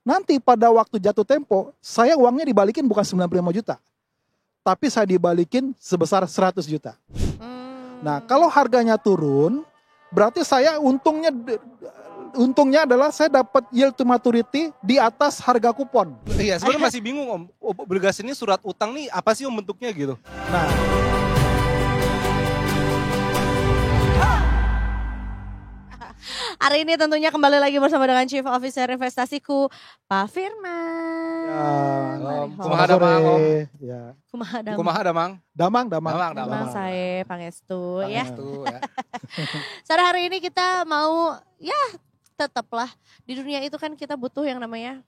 Nanti pada waktu jatuh tempo, saya uangnya dibalikin bukan 95 juta. Tapi saya dibalikin sebesar 100 juta. Nah, kalau harganya turun, berarti saya untungnya adalah saya dapat yield to maturity di atas harga kupon. Iya, sebenarnya masih bingung Om. Obligasi ini surat utang nih apa sih Om bentuknya gitu? Nah, Hari ini tentunya kembali lagi bersama dengan Chief Officer Investasiku, Pak Firman. Kumaha damang Om. Ya. Kumaha damang. Damang. Damang saya Pangestu ya. Pangestu, ya. Sore hari ini kita mau ya tetaplah di dunia itu kan kita butuh yang namanya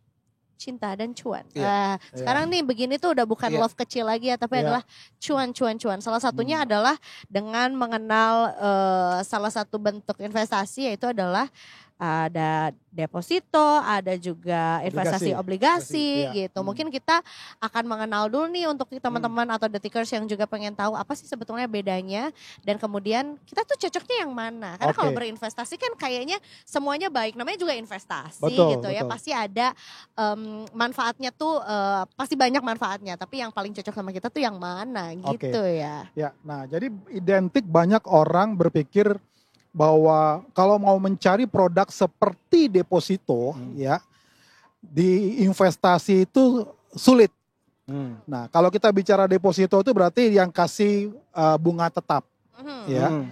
cinta dan cuan. Iya. Sekarang nih begini tuh udah bukan Iya. love kecil lagi ya, tapi Iya. adalah cuan. Salah satunya adalah dengan mengenal salah satu bentuk investasi, yaitu adalah ada deposito, ada juga investasi obligasi Iya. gitu. Mungkin kita akan mengenal dulu nih untuk teman-teman atau detikers yang juga pengen tahu apa sih sebetulnya bedanya, dan kemudian kita tuh cocoknya yang mana. Karena kalau Oke. berinvestasi kan kayaknya semuanya baik, namanya juga investasi Betul, gitu ya. betul. Pasti ada manfaatnya tuh, pasti banyak manfaatnya, tapi yang paling cocok sama kita tuh yang mana Oke. gitu ya. Ya, nah jadi identik banyak orang berpikir bahwa kalau mau mencari produk seperti deposito ya, di investasi itu sulit. Nah, kalau kita bicara deposito itu berarti yang kasih bunga tetap ya.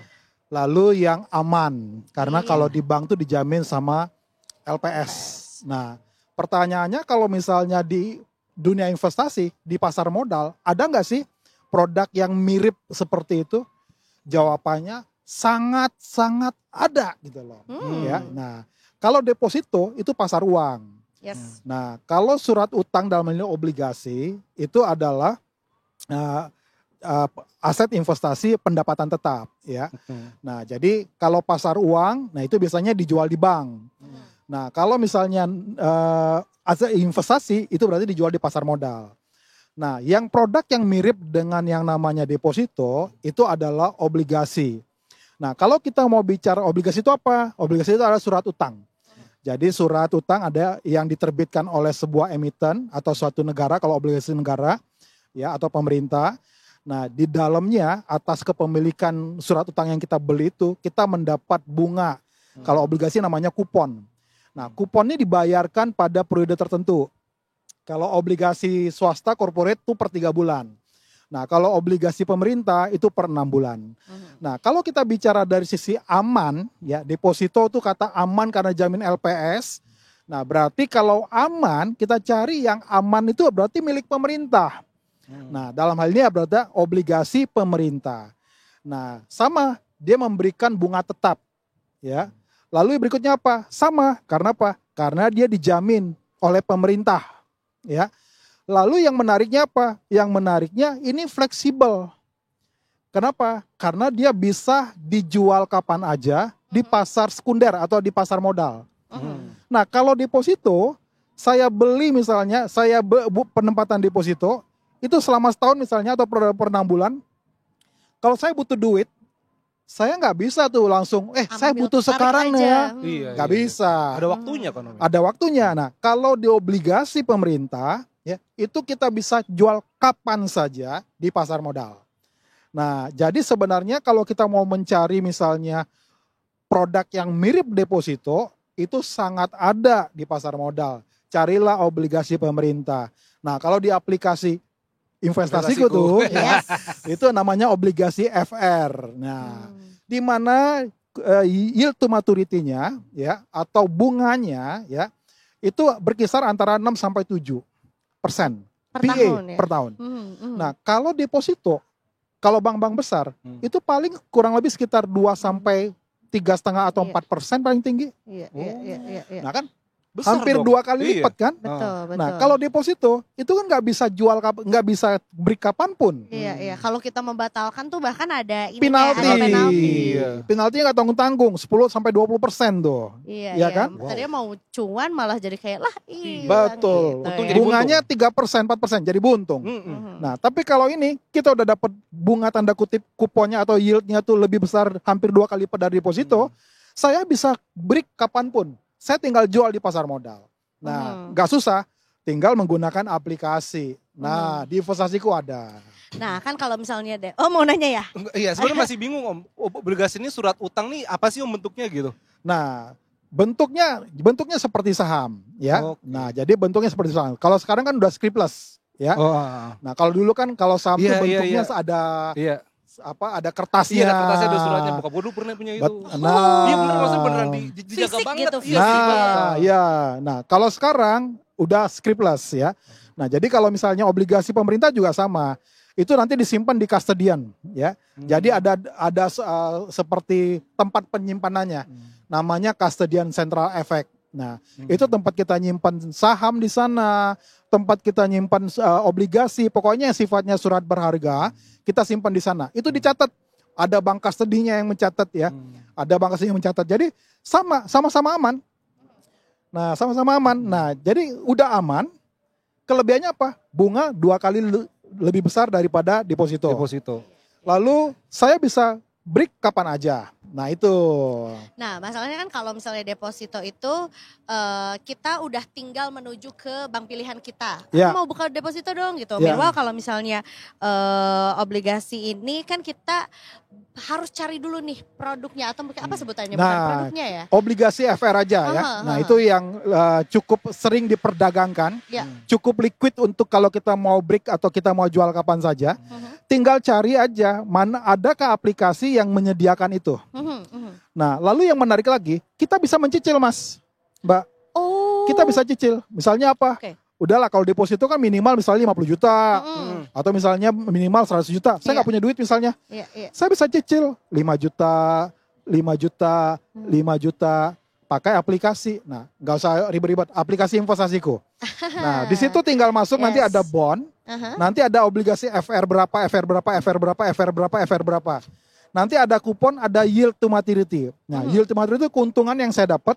Lalu yang aman, karena Iya. kalau di bank tuh dijamin sama LPS. Nah, pertanyaannya kalau misalnya di dunia investasi, di pasar modal, ada nggak sih produk yang mirip seperti itu? Jawabannya sangat ada gitu loh. Ya, nah kalau deposito itu pasar uang. Yes. Nah, kalau surat utang dalam hal ini obligasi itu adalah aset investasi pendapatan tetap ya. Nah, jadi kalau pasar uang, nah itu biasanya dijual di bank. Nah, kalau misalnya aset investasi itu berarti dijual di pasar modal. Nah, yang produk yang mirip dengan yang namanya deposito itu adalah obligasi. Nah, kalau kita mau bicara obligasi itu apa? Obligasi itu adalah surat utang. Jadi surat utang ada yang diterbitkan oleh sebuah emiten atau suatu negara, kalau obligasi negara ya atau pemerintah. Nah, di dalamnya atas kepemilikan surat utang yang kita beli itu kita mendapat bunga. Kalau obligasi namanya kupon. Nah, kupon ini dibayarkan pada periode tertentu. Kalau obligasi swasta corporate itu per 3 bulan. Nah, kalau obligasi pemerintah itu per 6 bulan. Nah, kalau kita bicara dari sisi aman, ya deposito itu kata aman karena jamin LPS. Nah, berarti kalau aman, kita cari yang aman itu berarti milik pemerintah. Nah, dalam hal ini berarti obligasi pemerintah. Nah, sama, dia memberikan bunga tetap. Ya. Lalu berikutnya apa? Sama, karena apa? Karena dia dijamin oleh pemerintah. Ya. Lalu yang menariknya apa? Yang menariknya ini fleksibel. Kenapa? Karena dia bisa dijual kapan aja di pasar sekunder atau di pasar modal. Nah, kalau deposito, saya beli misalnya, penempatan deposito, itu selama setahun misalnya atau per 6 bulan, kalau saya butuh duit, saya nggak bisa tuh langsung, saya butuh tarik sekarang aja. ya. Iya. Nggak bisa. Ada waktunya kan Om. Ada waktunya. Nah, kalau di obligasi pemerintah, ya, itu kita bisa jual kapan saja di pasar modal. Nah, jadi sebenarnya kalau kita mau mencari misalnya produk yang mirip deposito, itu sangat ada di pasar modal. Carilah obligasi pemerintah. Nah, kalau di aplikasi investasiku tuh, ya, itu namanya obligasi FR. Nah, di mana yield to maturity-nya, ya, atau bunganya, ya, itu berkisar antara 6 sampai 7%. Per PA tahun ya? per tahun. Nah, kalau deposito, kalau bank-bank besar, itu paling kurang lebih sekitar 2 sampai 3,5 atau 4% paling tinggi. Iya. Nah kan, Besar hampir dong. 2 kali Iya. lipat kan? Betul. Nah, kalau deposito, itu kan nggak bisa jual, nggak bisa break kapanpun. Iya. Kalau kita membatalkan tuh bahkan ada Penalti. ada penalti. Iya. Penaltinya nggak tanggung-tanggung, 10 sampai 20% tuh. Iya kan? Tadinya mau cuan malah jadi kayak Betul. Untung ya. jadi Bunganya 3%, 4%, jadi buntung. Nah, tapi kalau ini kita udah dapat bunga tanda kutip kuponnya atau yieldnya tuh lebih besar, hampir 2 kali lipat dari deposito, saya bisa break kapanpun. Saya tinggal jual di pasar modal. Nah, nggak susah, tinggal menggunakan aplikasi. Nah, di investasiku ada. Nah kan kalau misalnya mau nanya ya? Iya, sebenarnya masih bingung Om. Obligasi ini surat utang nih apa sih Om bentuknya gitu? Nah, bentuknya seperti saham, ya. Oke. Nah, jadi bentuknya seperti saham. Kalau sekarang kan udah scriptless, ya. Oh, Nah, kalau dulu kan kalau saham itu Iya, bentuknya iya. ada iya. ada kertasnya. Iya, ada kertasnya, ada suratnya. Bokap gue dulu pernah punya itu. Nah, Iya bener, maksudnya beneran dijaga Fisik banget. gitu, Iya, fisik. nah, ya. Nah, kalau sekarang udah scriptless, ya. Nah, jadi kalau misalnya obligasi pemerintah juga sama. Itu nanti disimpan di custodian, ya. Jadi ada seperti tempat penyimpanannya. Namanya custodian central effect. Nah, itu tempat kita nyimpan saham di sana, tempat kita nyimpan obligasi, pokoknya yang sifatnya surat berharga, kita simpan di sana. Itu dicatat. Ada bank custody-nya yang mencatat, ya. Ada bank custody yang mencatat. Jadi sama-sama aman. Nah, sama-sama aman. Nah, jadi udah aman. Kelebihannya apa? Bunga 2 kali lebih besar daripada deposito. Lalu saya bisa break kapan aja. Nah itu. Nah masalahnya kan kalau misalnya deposito itu kita udah tinggal menuju ke bank pilihan kita. Ya. Aku mau buka deposito dong gitu. Ya. Meanwhile kalau misalnya obligasi ini kan kita harus cari dulu nih produknya atau mungkin apa sebutannya, bukan produknya ya? Obligasi FR aja ya. Nah itu yang cukup sering diperdagangkan, Ya. cukup liquid untuk kalau kita mau break atau kita mau jual kapan saja. Tinggal cari aja mana adakah aplikasi yang menyediakan itu. Nah lalu yang menarik lagi, kita bisa mencicil Mas, Mbak. Oh. Kita bisa cicil. Misalnya apa? Oke. Udahlah kalau deposito kan minimal misalnya 50 juta. Atau misalnya minimal 100 juta. Saya nggak punya duit misalnya. Iya, iya. Saya bisa cicil 5 juta, 5 juta, 5 juta pakai aplikasi. Nah, nggak usah ribet-ribet. Aplikasi investasiku. Nah, di situ tinggal masuk nanti Yes. ada bond, nanti ada obligasi FR berapa, FR berapa, FR berapa, FR berapa, FR berapa. Nanti ada kupon, ada yield to maturity. Nah, yield to maturity itu keuntungan yang saya dapat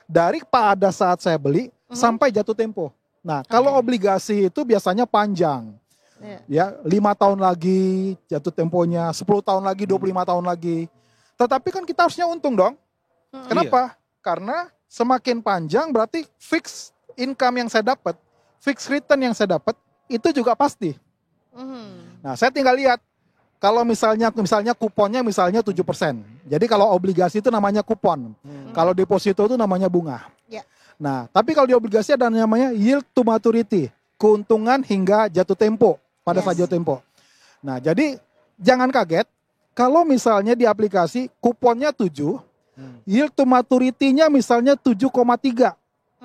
dari pada saat saya beli sampai jatuh tempo. Nah, kalau obligasi itu biasanya panjang. Ya, 5 tahun lagi jatuh temponya, 10 tahun lagi, 25 tahun lagi. Tetapi kan kita harusnya untung dong. Kenapa? Karena semakin panjang berarti fixed income yang saya dapat, fixed return yang saya dapat itu juga pasti. Nah, saya tinggal lihat kalau misalnya kuponnya misalnya 7%. Jadi kalau obligasi itu namanya kupon. Kalau deposito itu namanya bunga. Ya. Nah, tapi kalau di obligasi ada namanya yield to maturity, keuntungan hingga jatuh tempo pada saat jatuh tempo. Nah, jadi jangan kaget kalau misalnya di aplikasi kuponnya 7, yield to maturity-nya misalnya 7,3.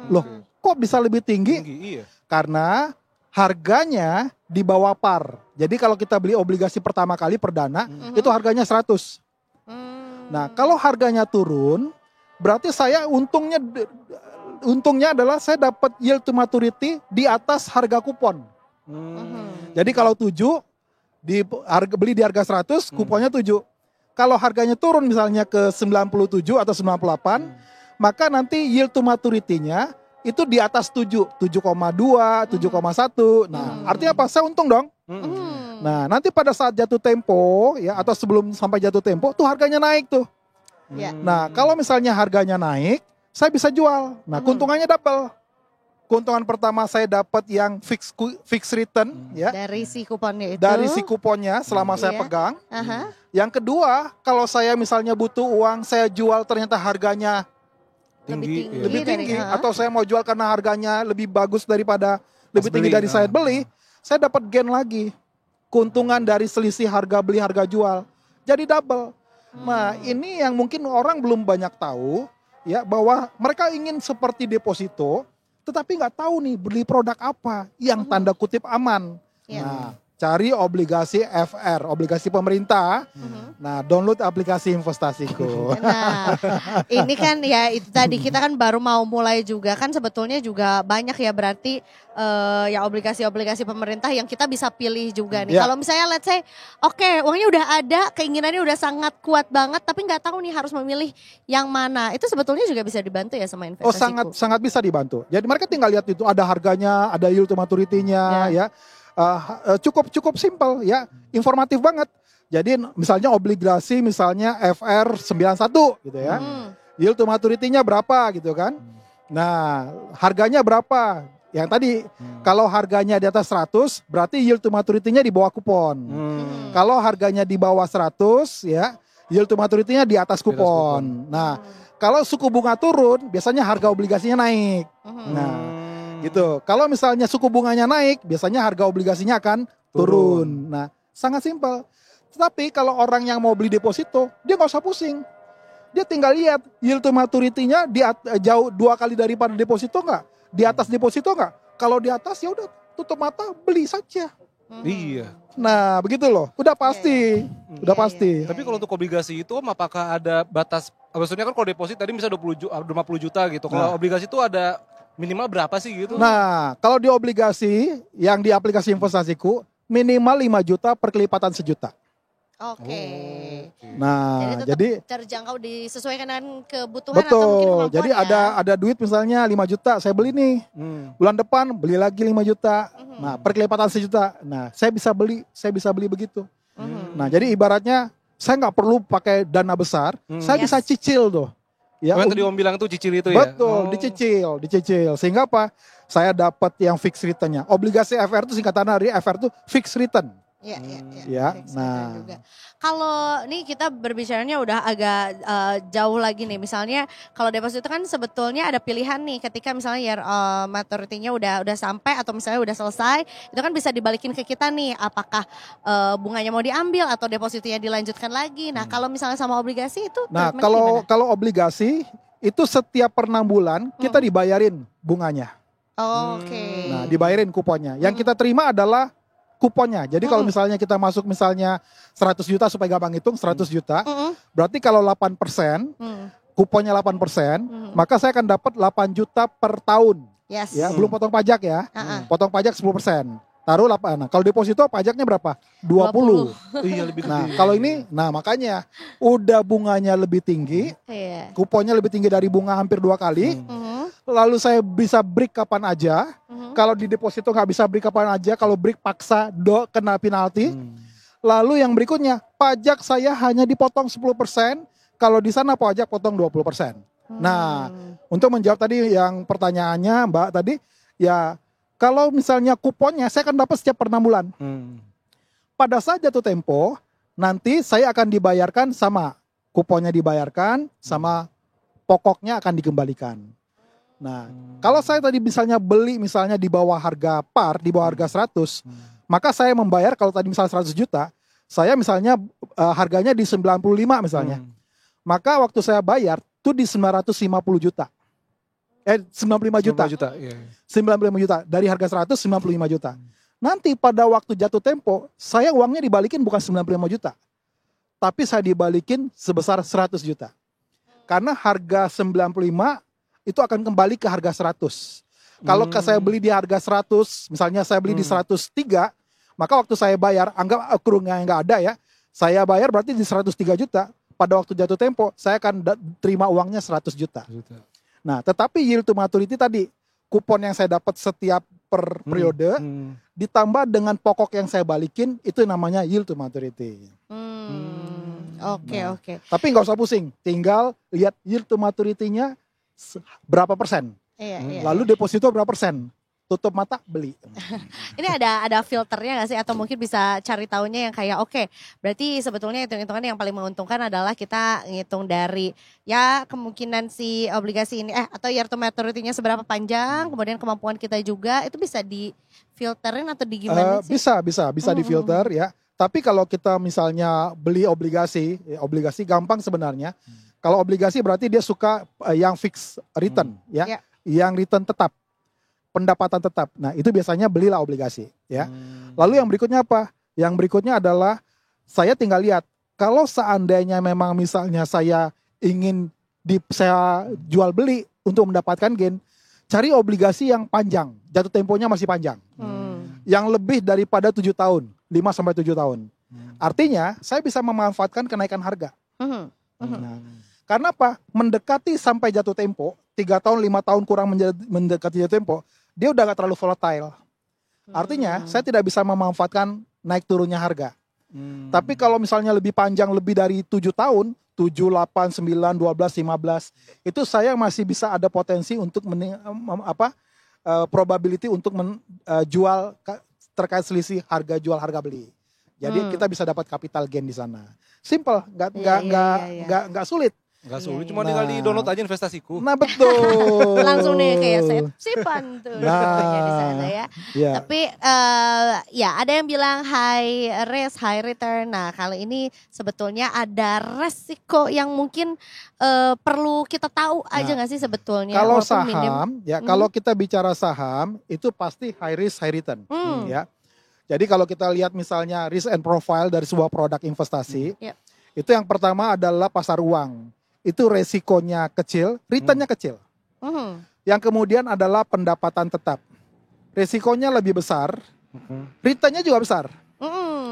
Loh, kok bisa lebih tinggi? Iya. Karena harganya di bawah par. Jadi kalau kita beli obligasi pertama kali perdana, itu harganya 100. Nah, kalau harganya turun, berarti saya untungnya adalah saya dapat yield to maturity di atas harga kupon. Jadi kalau 7 beli di harga 100, kuponnya 7. Kalau harganya turun misalnya ke 97 atau 98, maka nanti yield to maturity-nya itu di atas 7, 7,2, 7,1. Nah, artinya apa? Saya untung dong. Nah, nanti pada saat jatuh tempo ya atau sebelum sampai jatuh tempo tuh harganya naik tuh. Nah, kalau misalnya harganya naik, saya bisa jual. Nah, keuntungannya double. Keuntungan pertama saya dapat yang fixed return ya. Dari si kuponnya itu. Dari si kuponnya selama saya pegang. Yang kedua, kalau saya misalnya butuh uang, saya jual ternyata harganya lebih tinggi atau saya mau jual karena harganya lebih bagus daripada lebih tinggi dari saya beli, saya dapat gain lagi. Keuntungan dari selisih harga beli harga jual. Jadi double. Nah, ini yang mungkin orang belum banyak tahu ya, bahwa mereka ingin seperti deposito tetapi nggak tahu nih beli produk apa yang tanda kutip aman. Nah, cari obligasi FR, obligasi pemerintah. Nah, download aplikasi investasiku. Nah, ini kan ya itu tadi kita kan baru mau mulai juga kan sebetulnya juga banyak ya berarti ya obligasi-obligasi pemerintah yang kita bisa pilih juga nih. Kalau misalnya let's say oke, uangnya udah ada, keinginannya udah sangat kuat banget tapi nggak tahu nih harus memilih yang mana. Itu sebetulnya juga bisa dibantu ya sama investasiku. Oh, sangat bisa dibantu. Jadi mereka tinggal lihat itu ada harganya, ada yield to maturity-nya ya. Cukup simpel ya, informatif banget. Jadi misalnya obligasi misalnya FR 91 gitu ya. Yield to maturity-nya berapa gitu kan. Nah, harganya berapa? Yang tadi, kalau harganya di atas 100, berarti yield to maturity-nya di bawah kupon. Kalau harganya di bawah 100, ya, yield to maturity-nya di atas kupon. Nah, kalau suku bunga turun, biasanya harga obligasinya naik. Nah, gitu. Kalau misalnya suku bunganya naik, biasanya harga obligasinya akan turun. Nah, sangat simpel. Tetapi kalau orang yang mau beli deposito, dia nggak usah pusing. Dia tinggal lihat yield to maturity-nya jauh 2 kali daripada deposito nggak? Di atas deposito nggak? Kalau di atas ya udah tutup mata beli saja. Iya. Nah begitu loh, udah pasti, udah pasti. Tapi kalau untuk obligasi itu apakah ada batas? Maksudnya kan kalau deposit tadi bisa 50 juta gitu. Kalau obligasi itu ada minimal berapa sih gitu? Nah kalau di obligasi yang di aplikasi investasiku minimal 5 juta per kelipatan sejuta. Oke. Nah, jadi terjangkau disesuaikan dengan kebutuhan atau mungkin betul. kemampuan Jadi ya. ada duit misalnya 5 juta, saya beli nih. Bulan depan beli lagi 5 juta. Nah, per kelipatan sejuta. Nah, saya bisa beli begitu. Nah, jadi ibaratnya saya nggak perlu pakai dana besar, saya bisa cicil tuh. Ya, yang tadi Om bilang tuh cicil itu ya? Betul, dicicil. Sehingga apa? Saya dapat yang fixed return-nya. Obligasi FR itu singkatan dari FR itu fixed return. Iya. Nah, kalau nih kita berbicaranya udah agak jauh lagi nih. Misalnya kalau deposit itu kan sebetulnya ada pilihan nih. Ketika misalnya year maturity-nya udah sampai atau misalnya udah selesai, itu kan bisa dibalikin ke kita nih. Apakah bunganya mau diambil atau depositnya dilanjutkan lagi. Nah, kalau misalnya sama obligasi itu nah gimana? kalau obligasi itu setiap per 6 bulan kita dibayarin bunganya. Oke. Nah, dibayarin kuponnya. Yang kita terima adalah kuponnya. Jadi kalau misalnya kita masuk misalnya 100 juta supaya gampang hitung 100 juta. Berarti kalau 8%, kuponnya 8%, maka saya akan dapat 8 juta per tahun. Yes. Ya, belum potong pajak ya. Potong pajak 10%. Taruh 8. Nah, kalau deposito pajaknya berapa? 20. Iya, lebih gede. Nah, kalau ini makanya udah bunganya lebih tinggi. Kuponnya lebih tinggi dari bunga hampir 2 kali. Lalu saya bisa break kapan aja. Kalau di deposito nggak bisa break kapan aja. Kalau break paksa kena penalti. Lalu yang berikutnya, pajak saya hanya dipotong 10%. Kalau di sana pajak potong 20%. Nah, untuk menjawab tadi yang pertanyaannya Mbak tadi, ya kalau misalnya kuponnya saya akan dapat setiap per 6 bulan. Pada saat jatuh tempo, nanti saya akan dibayarkan sama kuponnya dibayarkan, sama pokoknya akan dikembalikan. Nah, kalau saya tadi misalnya beli misalnya di bawah harga par, di bawah harga 100, maka saya membayar kalau tadi misalnya 100 juta, saya misalnya harganya di 95 misalnya. Maka waktu saya bayar itu di 950 juta. 95 juta. 95 juta. Dari harga 100, 95 juta. Nanti pada waktu jatuh tempo, saya uangnya dibalikin bukan 95 juta. Tapi saya dibalikin sebesar 100 juta. Karena harga 95 itu akan kembali ke harga 100. Kalau saya beli di harga 100, misalnya saya beli di 103, maka waktu saya bayar, anggap accruingnya nggak ada ya, saya bayar berarti di 103 juta. Pada waktu jatuh tempo, saya akan terima uangnya 100 juta. Nah, tetapi yield to maturity tadi, kupon yang saya dapat setiap per periode, ditambah dengan pokok yang saya balikin, itu namanya yield to maturity. Oke. Tapi nggak usah pusing, tinggal lihat yield to maturity-nya berapa persen. Lalu deposito berapa persen. Tutup mata beli. Ini ada filternya nggak sih, atau mungkin bisa cari tahunya yang kayak oke, berarti sebetulnya hitung-hitungan yang paling menguntungkan adalah kita ngitung dari ya kemungkinan si obligasi ini atau year to maturity-nya seberapa panjang, kemudian kemampuan kita juga, itu bisa difilterin atau di gimana sih? Bisa difilter ya. Tapi kalau kita misalnya beli obligasi gampang sebenarnya. Kalau obligasi berarti dia suka yang fixed return ya. Yang return tetap. Pendapatan tetap. Nah, itu biasanya belilah obligasi ya. Lalu yang berikutnya apa? Yang berikutnya adalah saya tinggal lihat kalau seandainya memang misalnya saya ingin saya jual beli untuk mendapatkan gain, cari obligasi yang panjang, jatuh temponya masih panjang. Yang lebih daripada 7 tahun, 5 sampai 7 tahun. Artinya, saya bisa memanfaatkan kenaikan harga. Nah, karena apa? Mendekati sampai jatuh tempo, 3 tahun, 5 tahun kurang mendekati jatuh tempo, dia udah gak terlalu volatile. Artinya, saya tidak bisa memanfaatkan naik turunnya harga. Tapi kalau misalnya lebih panjang, lebih dari 7 tahun, 7, 8, 9, 12, 15, itu saya masih bisa ada potensi untuk probability untuk jual terkait selisih harga jual harga beli. Jadi kita bisa dapat capital gain di sana. Simple, nggak sulit. Nggak sulit, cuma tinggal di download aja investasiku. Nah betul. Langsung nih kayak sipan tuh di sana ya. Yeah. Tapi ya ada yang bilang high risk, high return. Nah kali ini sebetulnya ada resiko yang mungkin perlu kita tahu aja nggak sih sebetulnya. Kalau saham, kalau kita bicara saham itu pasti high risk, high return. Ya. Jadi kalau kita lihat misalnya risk and profile dari sebuah produk investasi, itu yang pertama adalah pasar uang. Itu resikonya kecil, returnnya kecil. Yang kemudian adalah pendapatan tetap. Resikonya lebih besar, returnnya juga besar.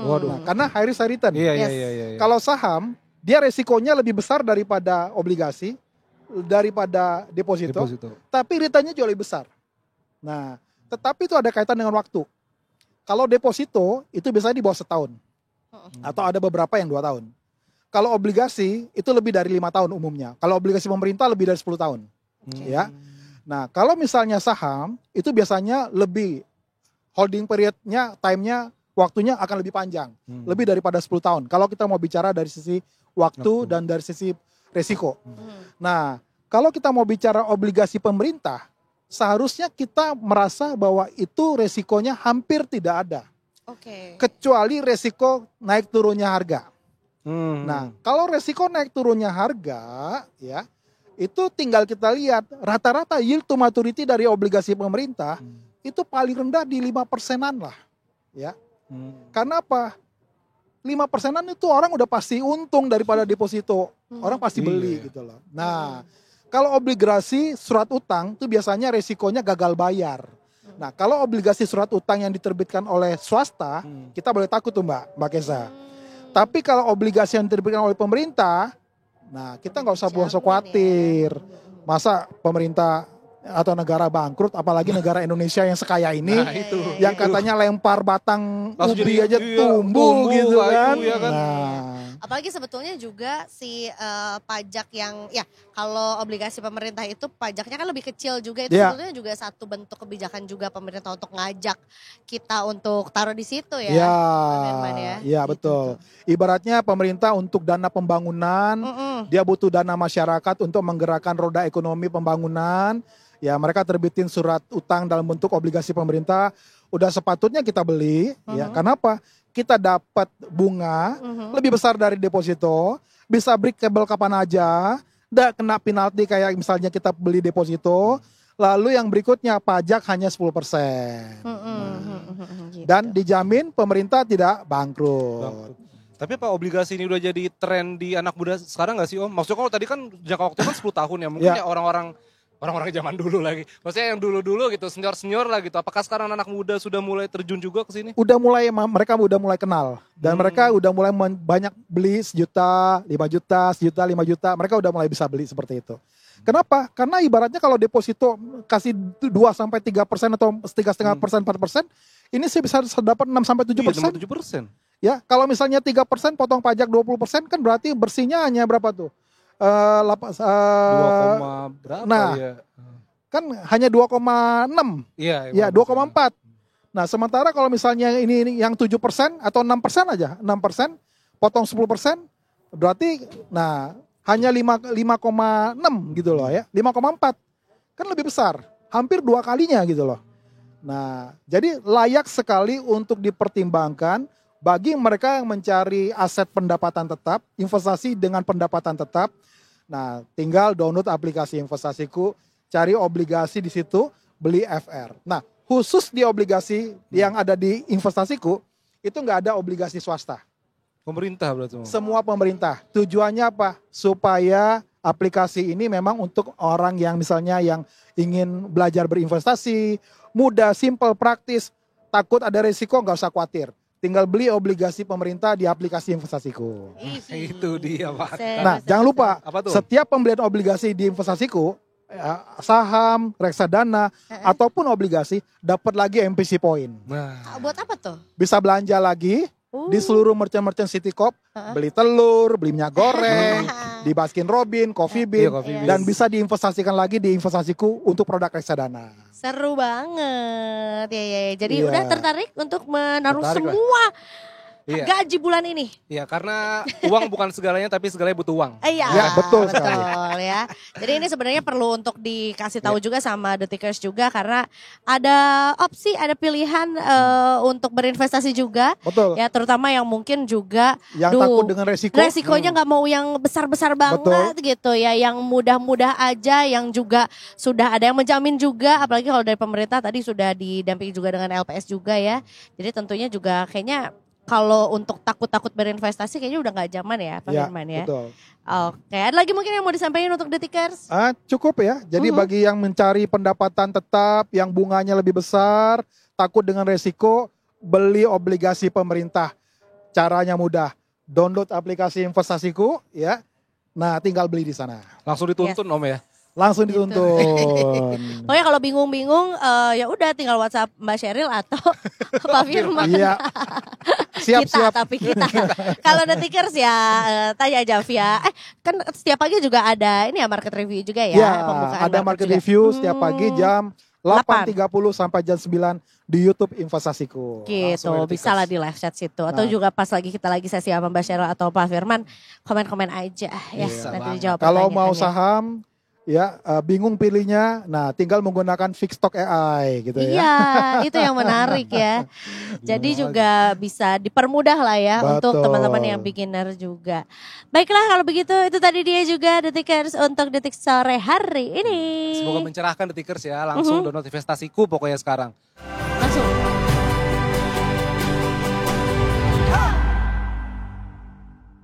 Waduh. Nah, karena high risk high return. Iya. Kalau saham, dia resikonya lebih besar daripada obligasi, daripada deposito. Tapi returnnya jauh lebih besar. Nah, tetapi itu ada kaitan dengan waktu. Kalau deposito itu biasanya di bawah setahun. Atau ada beberapa yang 2 tahun. Kalau obligasi itu lebih dari 5 tahun umumnya. Kalau obligasi pemerintah lebih dari 10 tahun. Ya. Nah, kalau misalnya saham itu biasanya lebih holding periodnya, time-nya, waktunya akan lebih panjang. Lebih daripada 10 tahun. Kalau kita mau bicara dari sisi waktu dan dari sisi resiko. Nah, kalau kita mau bicara obligasi pemerintah, seharusnya kita merasa bahwa itu resikonya hampir tidak ada. Kecuali resiko naik turunnya harga. Nah, kalau resiko naik turunnya harga, ya, itu tinggal kita lihat rata-rata yield to maturity dari obligasi pemerintah itu paling rendah di 5%-an lah, ya. Karena apa? 5%-an itu orang udah pasti untung daripada deposito, orang pasti beli gitu loh. Nah, kalau obligasi surat utang itu biasanya resikonya gagal bayar. Nah, kalau obligasi surat utang yang diterbitkan oleh swasta, kita boleh takut tuh Mbak Kesa. Tapi kalau obligasi yang diterbitkan oleh pemerintah, nah kita nggak usah khawatir. Masa pemerintah atau negara bangkrut, apalagi negara Indonesia yang sekaya ini, yang katanya lempar batang ubi aja tumbuh gitu kan. Nah. Apalagi sebetulnya juga si pajak yang ya kalau obligasi pemerintah itu pajaknya kan lebih kecil juga, itu sebetulnya juga satu bentuk kebijakan juga pemerintah untuk ngajak kita untuk taruh di situ ya. Iya betul. Ibaratnya pemerintah untuk dana pembangunan, dia butuh dana masyarakat untuk menggerakkan roda ekonomi pembangunan. Ya mereka terbitin surat utang dalam bentuk obligasi pemerintah, udah sepatutnya kita beli. Ya kenapa? Kita dapat bunga lebih besar dari deposito, bisa breakable kapan aja, nggak kena penalti kayak misalnya kita beli deposito. Lalu yang berikutnya pajak hanya 10%. Dan dijamin pemerintah tidak bangkrut. Tapi apa obligasi ini udah jadi tren di anak muda sekarang nggak sih Om? Maksudnya kalau tadi kan jangka waktu kan 10 tahun ya, mungkin ya orang-orang zaman dulu lagi. Maksudnya yang dulu-dulu gitu, senior-senior lah gitu. Apakah sekarang anak muda sudah mulai terjun juga ke sini? Mereka udah mulai kenal. Dan mereka udah mulai banyak beli 1 juta, 5 juta, 1 juta, 5 juta. Mereka udah mulai bisa beli seperti itu. Kenapa? Karena ibaratnya kalau deposito kasih 2-3% atau 3,5%, 4%, ini sih bisa dapat 6-7%. 7%. Ya, kalau misalnya 3% potong pajak 20% kan berarti bersihnya hanya berapa tuh? 2, berapa ya? Kan hanya 2,6. Iya, ya 2,4. Nah, sementara kalau misalnya ini yang 7% atau 6% aja, 6% potong 10%, berarti hanya 5,6 gitu loh ya. 5,4. Kan lebih besar, hampir 2 kalinya gitu loh. Nah, jadi layak sekali untuk dipertimbangkan bagi mereka yang mencari aset pendapatan tetap, investasi dengan pendapatan tetap. Nah, tinggal download aplikasi investasiku, cari obligasi di situ, beli FR. Nah, khusus di obligasi yang ada di investasiku, itu nggak ada obligasi swasta. Pemerintah berarti. Semua pemerintah. Tujuannya apa? Supaya aplikasi ini memang untuk orang yang misalnya yang ingin belajar berinvestasi, mudah, simple, praktis, takut ada resiko, nggak usah khawatir. Tinggal beli obligasi pemerintah di aplikasi investasiku. Itu dia Pak. Nah, jangan lupa, setiap pembelian obligasi di investasiku, saham, reksadana, ataupun obligasi, dapat lagi MPC point. Buat apa tuh? Bisa belanja lagi, di seluruh merchant-merchant City Corp, beli telur, beli minyak goreng, di Baskin Robin, Coffee Bean, dan bisa diinvestasikan lagi di investasiku untuk produk reksadana. Seru banget, ya. Jadi udah tertarik untuk menaruh semua gaji bulan ini. Iya, karena uang bukan segalanya, tapi segalanya butuh uang. Iya, ya, betul sekali. Ya. Jadi ini sebenarnya perlu untuk dikasih tahu juga sama Detikers juga, karena ada opsi, ada pilihan untuk berinvestasi juga. Betul. Ya, terutama yang mungkin juga yang takut dengan resiko. Resikonya nggak mau yang besar-besar banget gitu ya, yang mudah-mudah aja, yang juga sudah ada yang menjamin juga, apalagi kalau dari pemerintah tadi sudah didampingi juga dengan LPS juga ya. Jadi tentunya juga kayaknya kalau untuk takut-takut berinvestasi kayaknya udah nggak zaman ya Pak Firman ya. Betul. Oke, ada lagi mungkin yang mau disampaikan untuk Detikers? Cukup ya. Jadi bagi yang mencari pendapatan tetap, yang bunganya lebih besar, takut dengan resiko, beli obligasi pemerintah. Caranya mudah. Download aplikasi investasiku ya. Nah, tinggal beli di sana. Langsung dituntun Om ya. Langsung dituntun. Pokoknya kalau bingung-bingung ya udah tinggal WhatsApp Mbak Sheryl atau Pak Firman. Iya. Siap. Tapi kita. Kalau Detikers ya tanya aja via kan setiap pagi juga ada ini ya market review juga ya. Ya, pembukaan ada market review setiap pagi jam 8.30 sampai jam 9 di YouTube Investasiku. Gitu, bisa lah di live chat situ. Atau juga pas lagi kita lagi sesi sama Mbak Sheryl atau Pak Firman, komen-komen aja ya. Nanti dijawab. Kalau mau saham ya bingung pilihnya, nah tinggal menggunakan Fixed Stock AI gitu ya. Iya, itu yang menarik ya. Jadi juga bisa dipermudah lah ya untuk teman-teman yang beginner juga. Baiklah kalau begitu, itu tadi dia juga Detikers untuk Detik Sore hari ini. Semoga mencerahkan Detikers ya, langsung download investasiku pokoknya sekarang.